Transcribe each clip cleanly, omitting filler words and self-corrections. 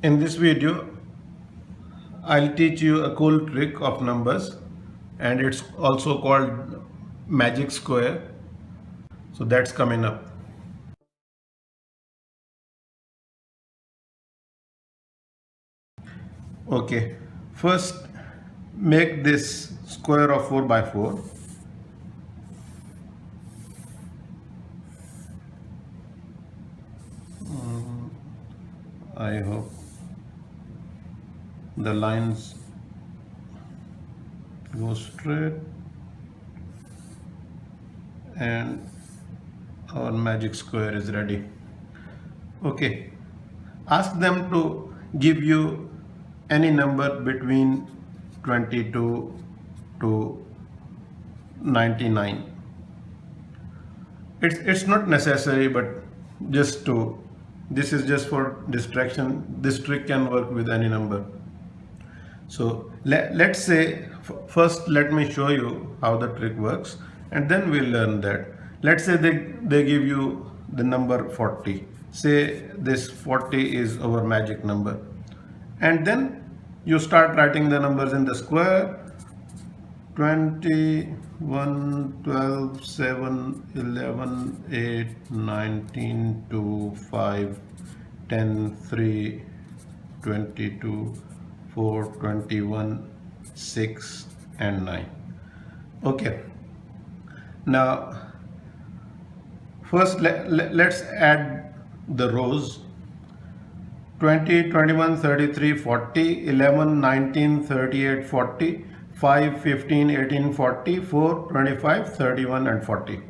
In this video, I'll teach you a cool trick of numbers, and it's also called magic square. So that's coming up. Okay, first make this square of 4 by 4. I hope the lines go straight and our magic square is ready. Okay, ask them to give you any number between 22 to 99. It's not necessary, but just to, this is just for distraction. This trick can work with any number. So let's say, first let me show you how the trick works, and then we'll learn that. Let's say they give you the number 40. Say this 40 is our magic number, and then you start writing the numbers in the square. 20, 1, 12, 7, 11, 8, 19, 2, 5, 10, 3, 22, 4, 21, 6 and 9. Okay. Now first let's add the rows. 20, 21, 33, 40, 11, 19, 38, 40, 5, 15, 18, 40, 4, 25, 31 and 40.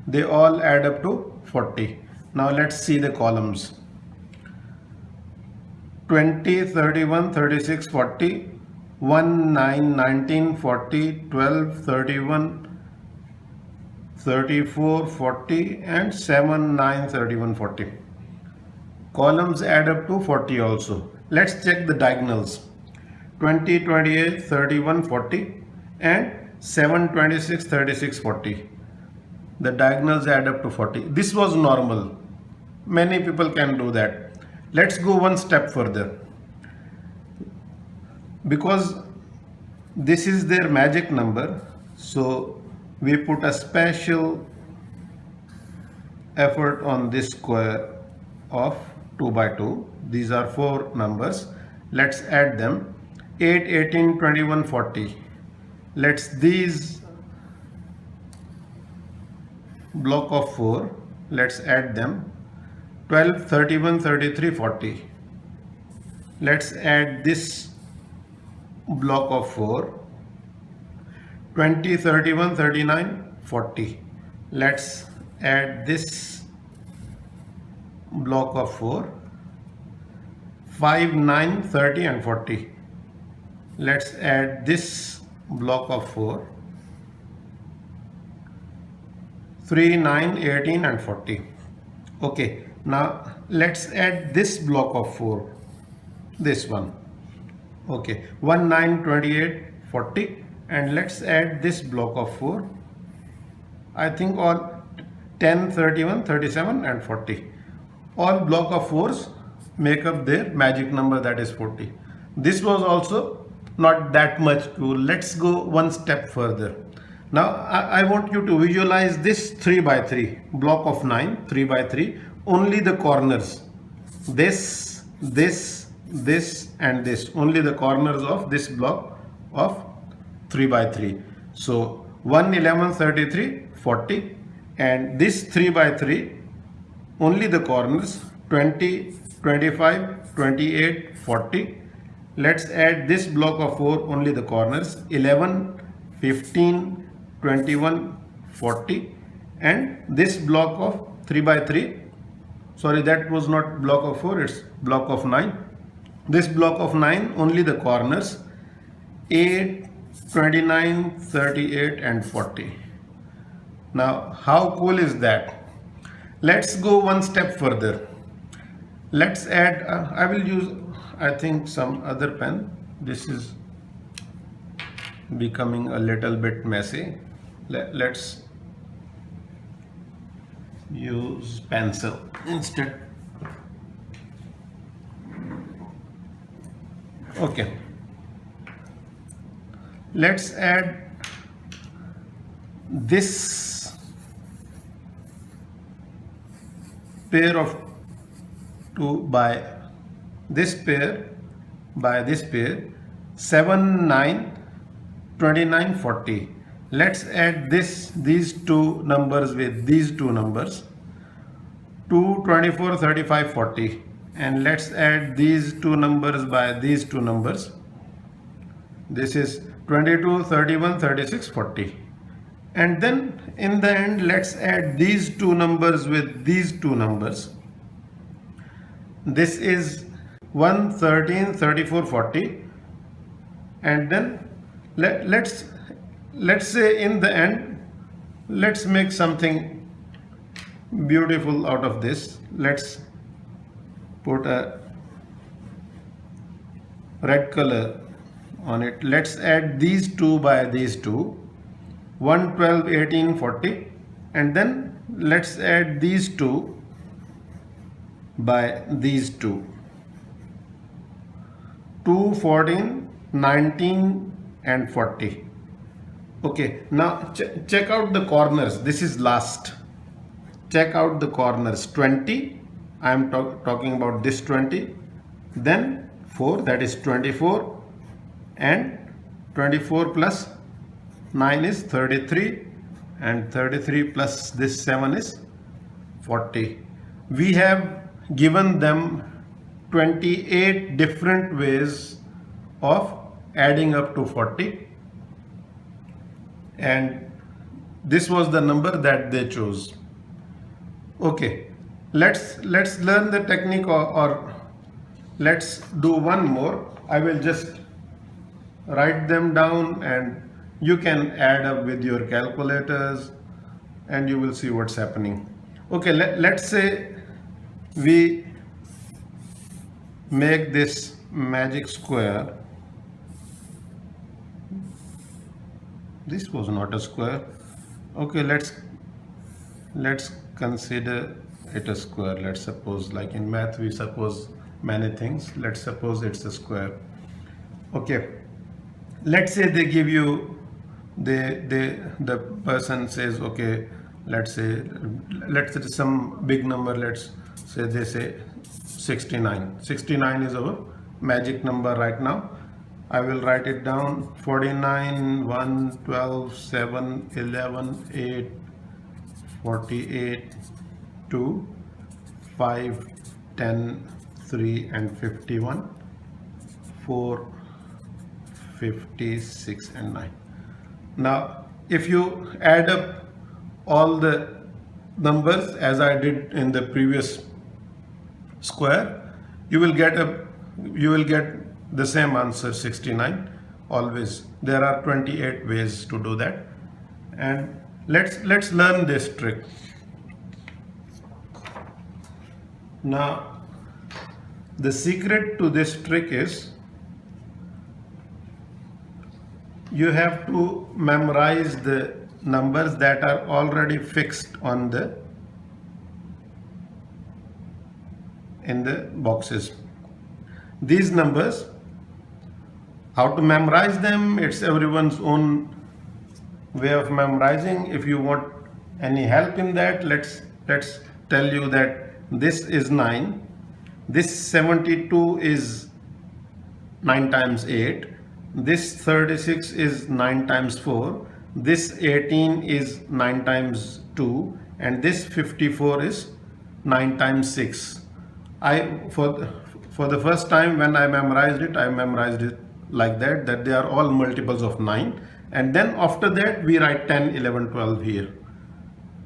They all add up to 40. Now let's see the columns. 20, 31, 36, 40, 1, 9, 19, 40, 12, 31, 34, 40 and 7, 9, 31, 40. Columns add up to 40 also. Let's check the diagonals. 20, 28, 31, 40 and 7, 26, 36, 40. The diagonals add up to 40. This was normal. Many people can do that. Let's go one step further. Because this is their magic number, so we put a special effort on this square of 2 by 2. These are 4 numbers. Let's add them. 8, 18, 21, 40. Let's these block of 4. Let's add them. 12, 31, 33, 40. Let's add this block of 4. 20, 31, 39, 40. Let's add this block of 4. 5, 9, 30 and 40. Let's add this block of 4. 3, 9, 18 and 40. Okay, now let's add this block of 4. This one. Okay, 1, 9, 28, 40. And let's add this block of 4. I think all 10, 31, 37 and 40. All block of 4s make up their magic number, that is 40. This was also not that much cool. Let's go one step further. Now I want you to visualize this 3 by 3 block of 9, 3 by 3, only the corners. This and this, only the corners of this block of 3 by 3. So 1, 11, 33, 40, and this 3 by 3, only the corners, 20, 25, 28, 40. Let's add this block of 4, only the corners, 11, 15, 21, 40, and this block of 3 by 3, sorry, that was not block of 4, it's block of 9. This block of 9, only the corners, 8, 29, 38 and 40. Now how cool is that? Let's go one step further. Let's add, I will use, I think, some other pen. This is becoming a little bit messy. Let's use pencil instead. Okay, let's add this pair of 2 by this pair 7, 9, 29, 40. Let's add these two numbers with these two numbers 2, 24, 35, 40, and let's add these two numbers by these two numbers. This is 22, 31, 36, 40. And then in the end, let's add these two numbers with these two numbers. This is 1, 13, 34, 40. And then let's say in the end, let's make something beautiful out of this. Let's put a red color on it. Let's add these two by these two, 1, 12, 18, 40, and then let's add these two by these two, 2, 14, 19 and 40. Okay, now check out the corners. This is last. Check out the corners. 20, I am talking about this 20, then 4, that is 24, and 24 plus 9 is 33, and 33 plus this 7 is 40. We have given them 28 different ways of adding up to 40, and this was the number that they chose. Okay, let's learn the technique, or let's do one more. I will just write them down and you can add up with your calculators and you will see what's happening. Okay, let's say we make this magic square. This was not a square. Okay, let's consider it a square. Let's suppose, like in math we suppose many things. Let's suppose it's a square. Okay, let's say they give you, the person says, okay, let's say some big number, let's say they say 69. 69 is our magic number right now. I will write it down. 49, 1, 12, 7, 11, 8, 48, 2, 5, 10, 3 and 51, 4, 56 and 9. Now if you add up all the numbers as I did in the previous square, you will get the same answer, 69. Always there are 28 ways to do that, and let's learn this trick. Now the secret to this trick is you have to memorize the numbers that are already fixed on in the boxes. These numbers, how to memorize them, it's everyone's own way of memorizing. If you want any help in that, let's tell you that this is 9, this 72 is 9 times 8, this 36 is 9 times 4, this 18 is 9 times 2, and this 54 is 9 times 6. For the first time when I memorized it like that they are all multiples of 9, and then after that we write 10, 11, 12 here.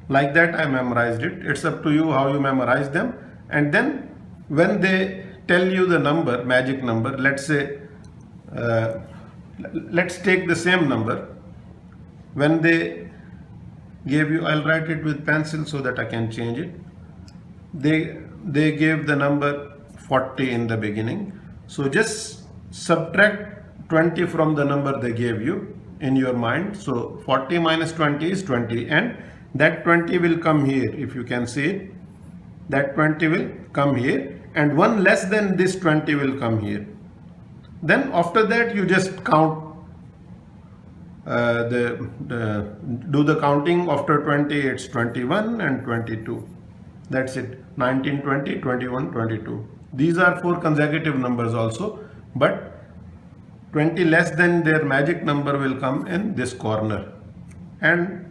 Like that I memorized it. It's up to you how you memorize them. And then when they tell you the number, magic number, let's say let's take the same number. When they gave you, I'll write it with pencil so that I can change it. They gave the number 40 in the beginning, so just subtract 20 from the number they gave you in your mind. So 40 minus 20 is 20, and that 20 will come here. If you can see it, that 20 will come here, and one less than this 20 will come here. Then after that you just count do the counting. After 20 it's 21 and 22. That's it. 19, 20, 21, 22. These are 4 consecutive numbers also, but 20 less than their magic number will come in this corner, and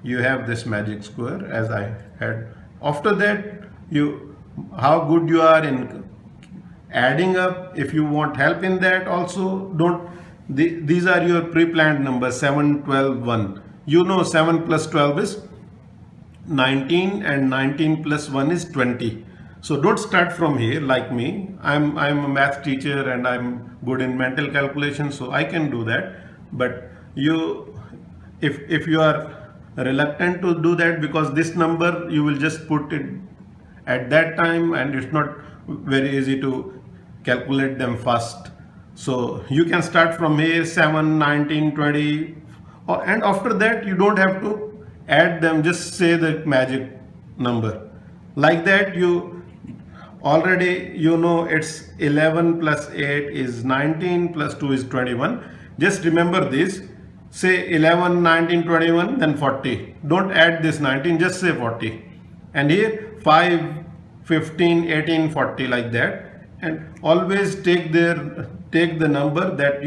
you have this magic square as I had. After that, how good you are in adding up. If you want help in that also, don't these are your pre-planned numbers: 7, 12, 1. You know 7 plus 12 is 19 and 19 plus 1 is 20. So don't start from here like me. I'm a math teacher and I'm good in mental calculation, so I can do that. But if you are reluctant to do that, because this number you will just put it at that time and it's not very easy to calculate them fast. So you can start from here: 7, 19, 20, and after that you don't have to add them, just say the magic number. Like that you already it's 11 plus 8 is 19 plus 2 is 21. Just remember this: say 11, 19, 21, then 40. Don't add this 19, just say 40. And here 5, 15, 18, 40, like that. And always take the number that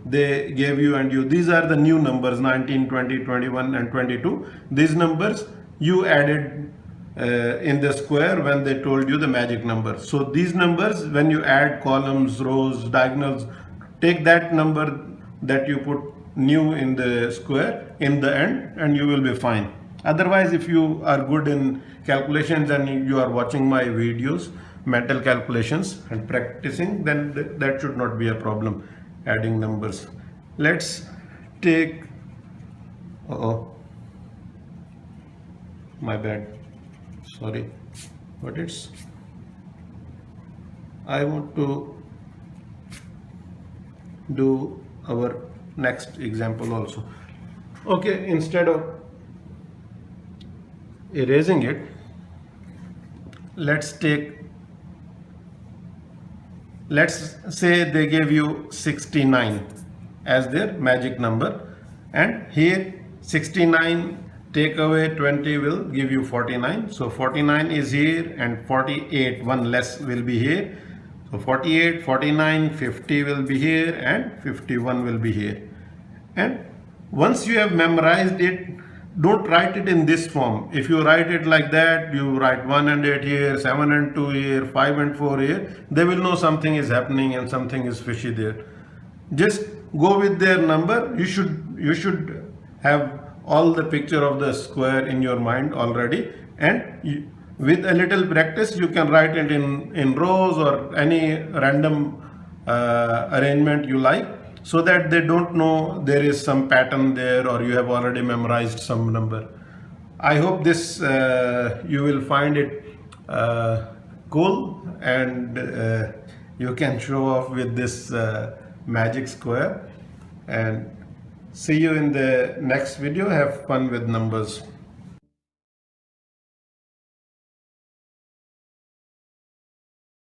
they gave you, and these are the new numbers: 19, 20, 21 and 22. These numbers you added in the square when they told you the magic number. So these numbers, when you add columns, rows, diagonals, take that number that you put new in the square in the end and you will be fine. Otherwise, if you are good in calculations and you are watching my videos, mental calculations, and practicing, then that should not be a problem adding numbers. Let's take my bad, sorry, but I want to do our next example also. Okay, instead of erasing it, let's say they gave you 69 as their magic number, and here 69 take away 20 will give you 49. So 49 is here, and 48, one less, will be here. So 48, 49, 50 will be here, and 51 will be here. And once you have memorized it, don't write it in this form. If you write it like that, you write 1 and 8 here, 7 and 2 here, 5 and 4 here, they will know something is happening and something is fishy there. Just go with their number. You should have all the picture of the square in your mind already, and with a little practice you can write it in rows or any random arrangement you like, so that they don't know there is some pattern there or you have already memorized some number. I hope this you will find it cool, and you can show off with this magic square. And see you in the next video. Have fun with numbers.